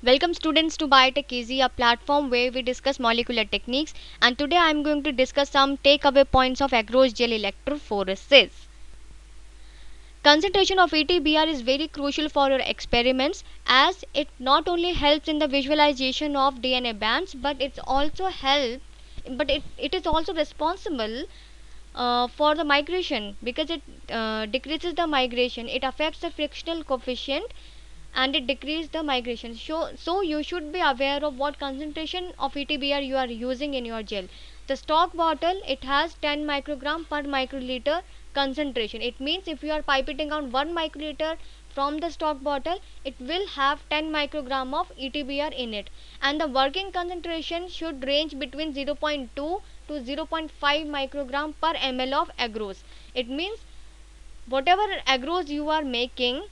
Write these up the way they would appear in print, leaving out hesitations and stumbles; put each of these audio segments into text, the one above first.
Welcome students to Biotech Easy, a platform where we discuss molecular techniques, and today I am going to discuss some takeaway points of agarose gel electrophoresis. Concentration of ETBR is very crucial for your experiments as it not only helps in the visualization of DNA bands but it is also responsible for the migration because it decreases the migration. It affects the frictional coefficient and it decreases the migration. So you should be aware of what concentration of ETBR you are using in your gel. The stock bottle, it has 10 microgram per microliter concentration. It means if you are pipetting out 1 microliter from the stock bottle, it will have 10 microgram of ETBR in it, and the working concentration should range between 0.2 to 0.5 microgram per ml of agarose. It means whatever agarose you are making,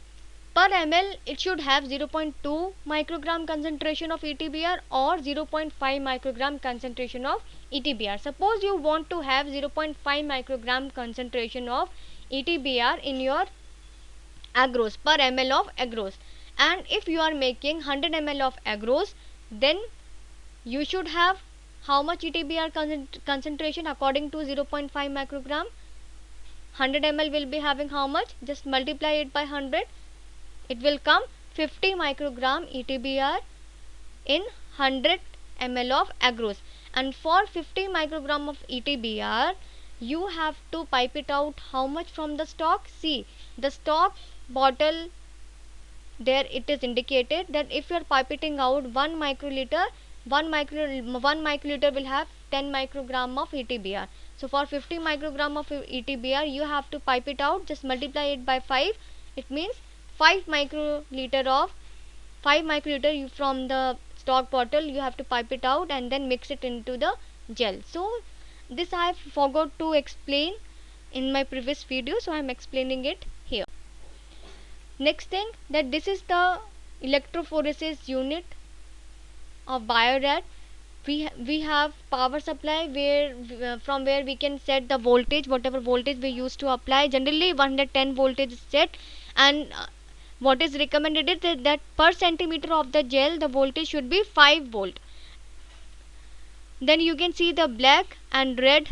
per ml it should have 0.2 microgram concentration of ETBR or 0.5 microgram concentration of ETBR. Suppose you want to have 0.5 microgram concentration of ETBR in your agarose per ml of agarose, and if you are making 100 ml of agarose, then you should have how much ETBR concentration according to 0.5 microgram? 100 ml will be having how much? Just multiply it by 100. It will come 50 microgram ETBR in 100 ml of agarose, and for 50 microgram of ETBR you have to pipe it out how much from the stock. See, the stock bottle, there it is indicated that if you are pipetting out 1 microliter, 1 microliter will have 10 microgram of ETBR. So for 50 microgram of ETBR you have to pipe it out, just multiply it by 5. It means 5 microliter from the stock bottle you have to pipe it out and then mix it into the gel. So this I forgot to explain in my previous video, so I am explaining it here. Next thing, that this is the electrophoresis unit of BioRad. We have power supply where from where we can set the voltage, whatever voltage we used to apply. Generally 110 voltage is set, and what is recommended is that per centimeter of the gel the voltage should be 5 volt. Then you can see the black and red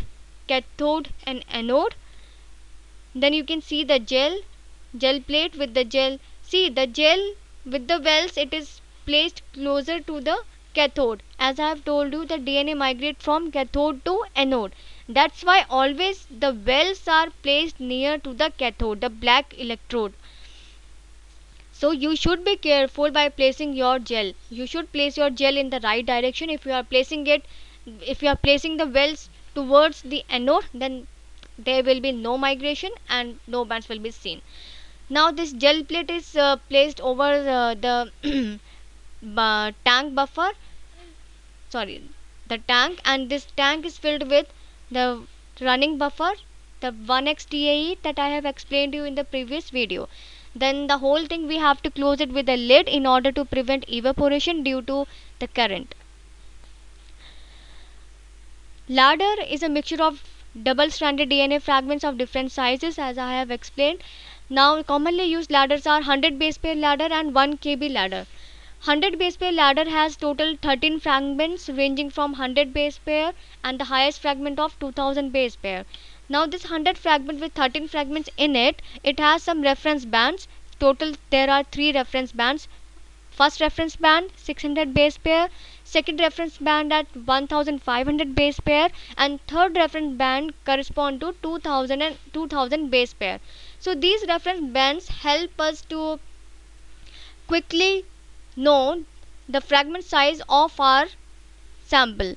cathode and anode. Then you can see the gel plate with the gel. See, the gel with the wells, it is placed closer to the cathode. As I have told you, the DNA migrate from cathode to anode. That's why always the wells are placed near to the cathode, the black electrode. So you should be careful by placing your gel. You should place your gel in the right direction. If you are placing the wells towards the anode, then there will be no migration and no bands will be seen. Now this gel plate is placed over the tank buffer, sorry, the tank, and this tank is filled with the running buffer, the 1x TAE that I have explained you in the previous video. Then the whole thing we have to close it with a lid in order to prevent evaporation due to the current. Ladder is a mixture of double stranded DNA fragments of different sizes, as I have explained. Now commonly used ladders are 100 base pair ladder and 1 kb ladder. 100 base pair ladder has total 13 fragments ranging from 100 base pair and the highest fragment of 2000 base pair. Now this 100 fragment with 13 fragments in it, it has some reference bands. Total there are 3 reference bands. First reference band 600 base pair, second reference band at 1500 base pair, and third reference band correspond to 2000 base pair. So these reference bands help us to quickly know the fragment size of our sample.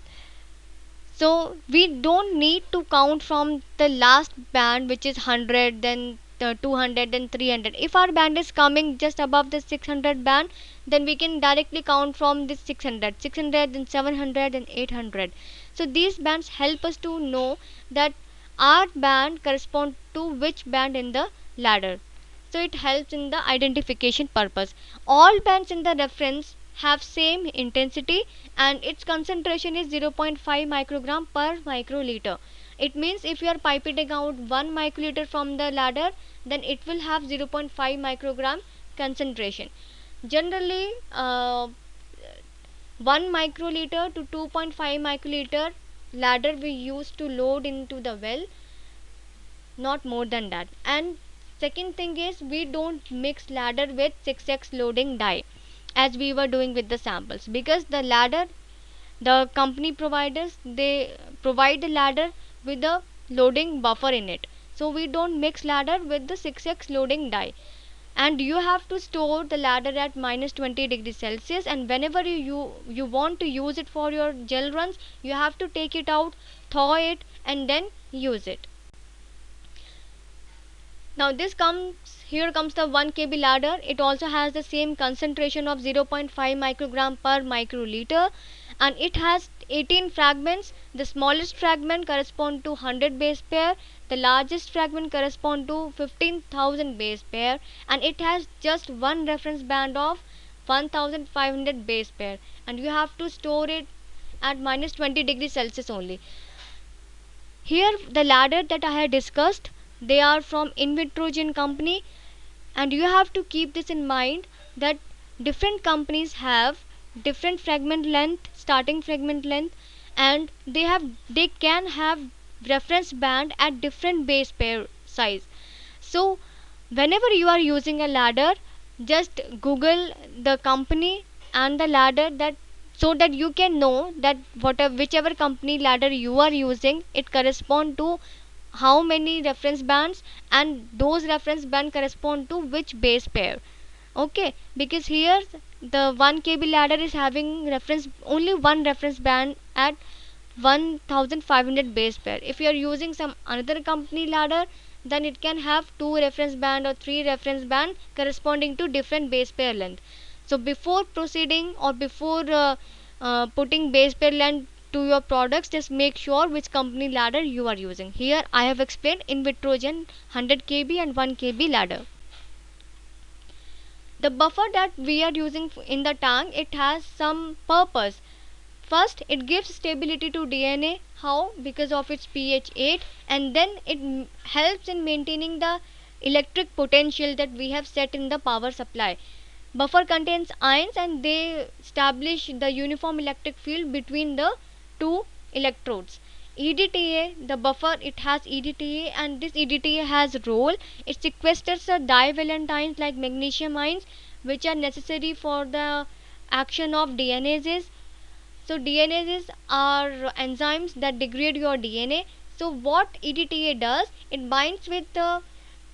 So we don't need to count from the last band, which is 100, then 200, then 300. If our band is coming just above the 600 band, then we can directly count from this 600, then 700 and 800. So these bands help us to know that our band correspond to which band in the ladder. So it helps in the identification purpose. All bands in the reference have same intensity and its concentration is 0.5 microgram per microliter. It means if you are pipetting out 1 microliter from the ladder, then it will have 0.5 microgram concentration. Generally 1 microliter to 2.5 microliter ladder we used to load into the well, not more than that. And second thing is, we don't mix ladder with 6x loading die as we were doing with the samples, because the ladder, the company providers, they provide the ladder with a loading buffer in it, so we don't mix ladder with the 6x loading die. And you have to store the ladder at minus 20 degrees Celsius, and whenever you want to use it for your gel runs, you have to take it out, thaw it, and then use it. Now here comes the 1 kb ladder. It also has the same concentration of 0.5 microgram per microliter, and it has 18 fragments. The smallest fragment correspond to 100 base pair, the largest fragment correspond to 15,000 base pair, and it has just one reference band of 1500 base pair, and you have to store it at minus 20 degrees Celsius only. Here the ladder that I had discussed, they are from Invitrogen company, and you have to keep this in mind that different companies have different fragment length, starting fragment length, and they can have reference band at different base pair size. So whenever you are using a ladder, just Google the company and the ladder, that so that you can know that whichever company ladder you are using, it correspond to how many reference bands, and those reference band correspond to which base pair. Okay, because here the 1 kb ladder is having reference only one reference band at 1500 base pair. If you are using some another company ladder, then it can have 2 reference band or 3 reference band corresponding to different base pair length. So before proceeding, or before putting base pair length to your products, just make sure which company ladder you are using. Here I have explained Invitrogen 100 kb and 1 kb ladder. The buffer that we are using in the tank, it has some purpose. First, it gives stability to DNA. How? Because of its pH 8, and then it helps in maintaining the electric potential that we have set in the power supply. Buffer contains ions, and they establish the uniform electric field between the two electrodes. EDTA, the buffer, it has EDTA, and this EDTA has role. It sequesters the divalent ions like magnesium ions, which are necessary for the action of DNases. So DNases are enzymes that degrade your DNA. So what EDTA does, it binds with the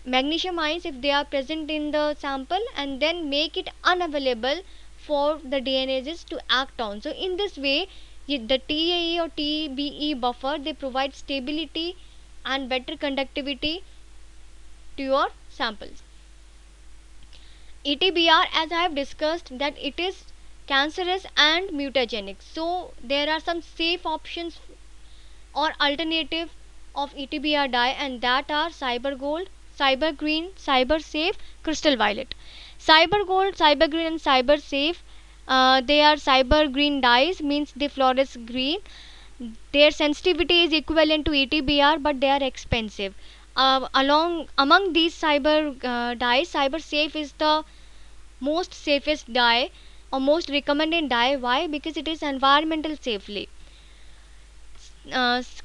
magnesium ions if they are present in the sample, and then make it unavailable for the DNases to act on. So in this way, the TAE or TBE buffer, they provide stability and better conductivity to your samples. ETBR, as I have discussed, that it is cancerous and mutagenic. So there are some safe options or alternative of ETBR dye, and that are Cyber Gold, Cyber Green, Cyber Safe, Crystal Violet. Cyber Gold, Cyber Green, and Cyber Safe, they are cyber green dyes, means they fluoresce green. Their sensitivity is equivalent to ETBR, but they are expensive. Among these cyber dyes, Cyber Safe is the most safest dye or most recommended dye. Why? Because it is environmental safely.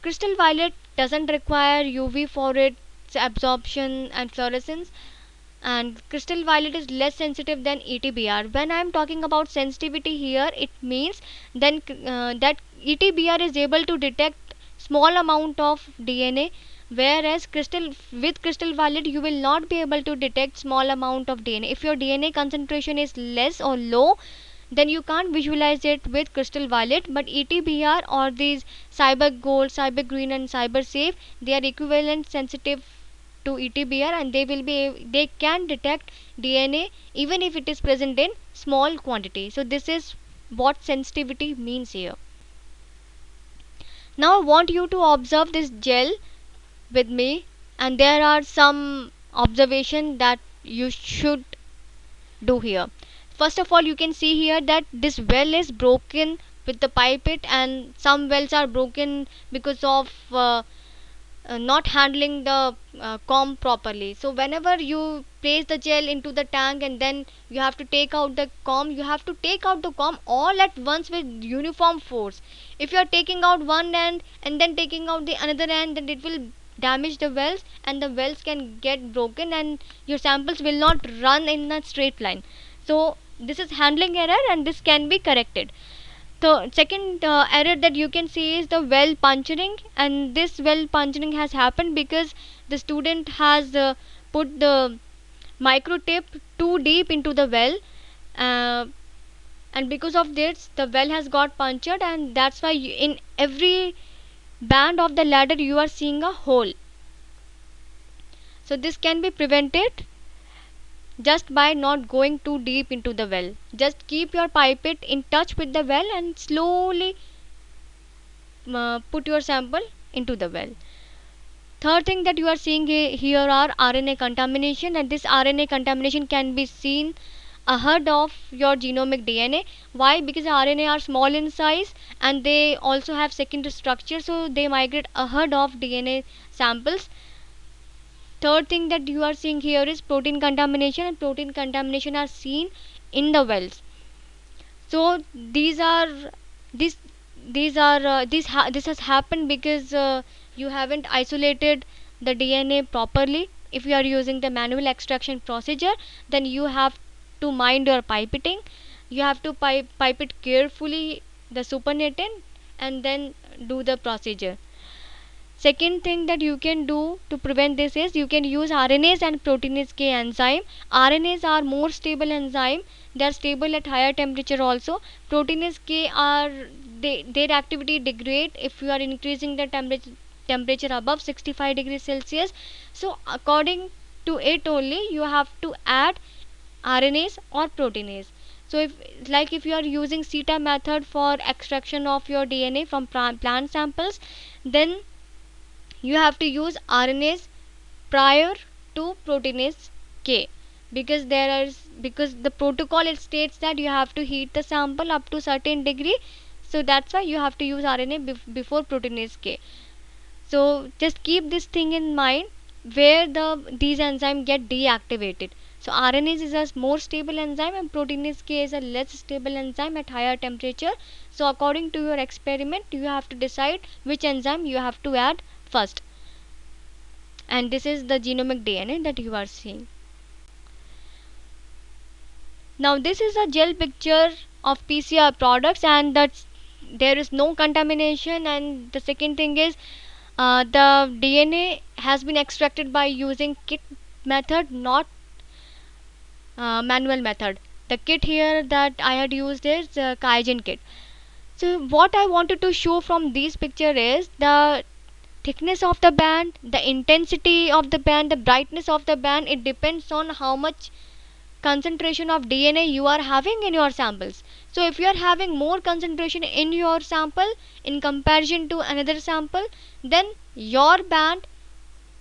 Crystal Violet doesn't require UV for its absorption and fluorescence, and Crystal Violet is less sensitive than ETBR. When I am talking about sensitivity here, it means then that ETBR is able to detect small amount of DNA, whereas with Crystal Violet you will not be able to detect small amount of DNA. If your DNA concentration is less or low, then you can't visualize it with Crystal Violet. But ETBR or these Cyber Gold, Cyber Green, and Cyber Safe, they are equivalent sensitive to ETBR, and they can detect DNA even if it is present in small quantity. So this is what sensitivity means here. Now I want you to observe this gel with me, and there are some observation that you should do here. First of all, you can see here that this well is broken with the pipette, and some wells are broken because of not handling the comb properly. So whenever you place the gel into the tank and then you have to take out the comb, you have to take out the comb all at once with uniform force. If you are taking out one end and then taking out the another end, then it will damage the wells and the wells can get broken and your samples will not run in a straight line. So this is handling error and this can be corrected. The second error that you can see is the well puncturing, and this well puncturing has happened because the student has put the micro tip too deep into the well, uh, and because of this the well has got punctured, and that's why in every band of the ladder you are seeing a hole. So this can be prevented just by not going too deep into the well. Just keep your pipette in touch with the well and slowly put your sample into the well. Third thing that you are seeing here are RNA contamination, and this RNA contamination can be seen ahead of your genomic DNA. Why? Because RNA are small in size and they also have secondary structure, so they migrate ahead of DNA samples. Third thing that you are seeing here is protein contamination, and protein contamination are seen in the wells. So these this has happened because you haven't isolated the DNA properly. If you are using the manual extraction procedure, then you have to mind your pipetting. You have to pipe it carefully the supernatant and then do the procedure. Second thing that you can do to prevent this is you can use RNase and proteinase K enzyme. RNase are more stable enzyme. They are stable at higher temperature also. Proteinase K are their activity degrade if you are increasing the temperature above 65 degrees Celsius. So according to it only you have to add RNase or proteinase. So if you are using CETA method for extraction of your DNA from plant samples, then you have to use RNase prior to proteinase K, because because the protocol it states that you have to heat the sample up to certain degree, so that's why you have to use RNA before proteinase K. So just keep this thing in mind where these enzymes get deactivated. So RNase is a more stable enzyme and proteinase K is a less stable enzyme at higher temperature. So according to your experiment you have to decide which enzyme you have to add first. And this is the genomic DNA that you are seeing. Now this is a gel picture of PCR products, and that's there is no contamination. And the second thing is the DNA has been extracted by using kit method, not manual method. The kit here that I had used is Kaizen kit. So what I wanted to show from this picture is the thickness of the band, the intensity of the band, the brightness of the band. It depends on how much concentration of DNA you are having in your samples. So if you are having more concentration in your sample in comparison to another sample, then your band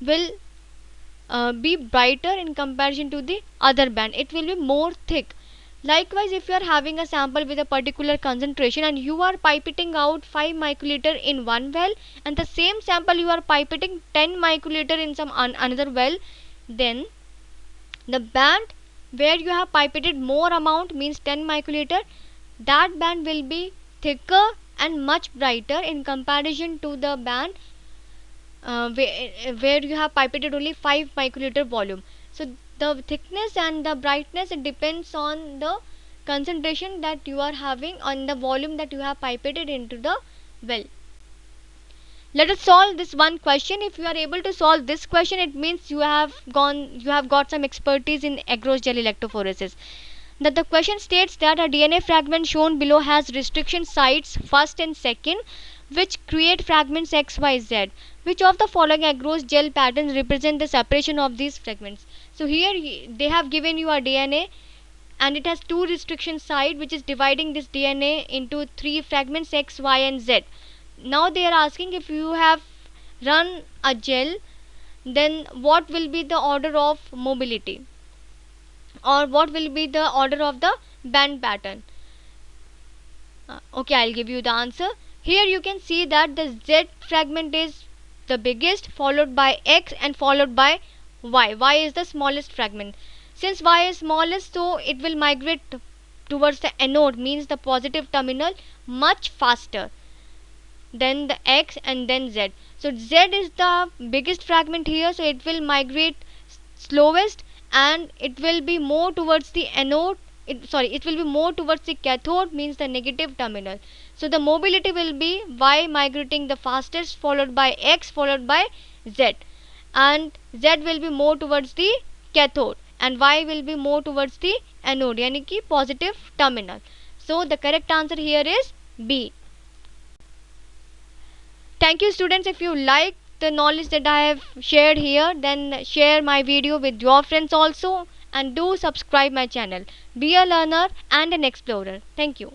will be brighter in comparison to the other band. It will be more thick. Likewise, if you are having a sample with a particular concentration and you are pipetting out 5 microliter in one well, and the same sample you are pipetting 10 microliter in some another well, then the band where you have pipetted more amount, means 10 microliter, that band will be thicker and much brighter in comparison to the band where you have pipetted only 5 microliter volume. So the thickness and the brightness, it depends on the concentration that you are having on the volume that you have pipetted into the well. Let us solve this one question. If you are able to solve this question, it means you have got some expertise in agarose gel electrophoresis. That the question states that a DNA fragment shown below has restriction sites first and second, which create fragments XYZ. Which of the following agarose gel patterns represent the separation of these fragments? So here they have given you a DNA and it has two restriction site which is dividing this DNA into three fragments X, Y and Z. Now they are asking, if you have run a gel, then what will be the order of mobility, or what will be the order of the band pattern? Okay, I'll give you the answer. Here you can see that the Z fragment is the biggest, followed by X, and followed by Y. Y is the smallest fragment. Since Y is smallest, so it will migrate towards the anode, means the positive terminal, much faster than the X and then Z. So Z is the biggest fragment here, so it will migrate slowest, and it will be more towards the anode. It will be more towards the cathode, means the negative terminal. So the mobility will be Y migrating the fastest, followed by X, followed by Z, and Z will be more towards the cathode, and Y will be more towards the anode, yani ki positive terminal. So the correct answer here is B. Thank you, students. If you like the knowledge that I have shared here, then share my video with your friends also, and do subscribe my channel. Be a learner and an explorer. Thank you.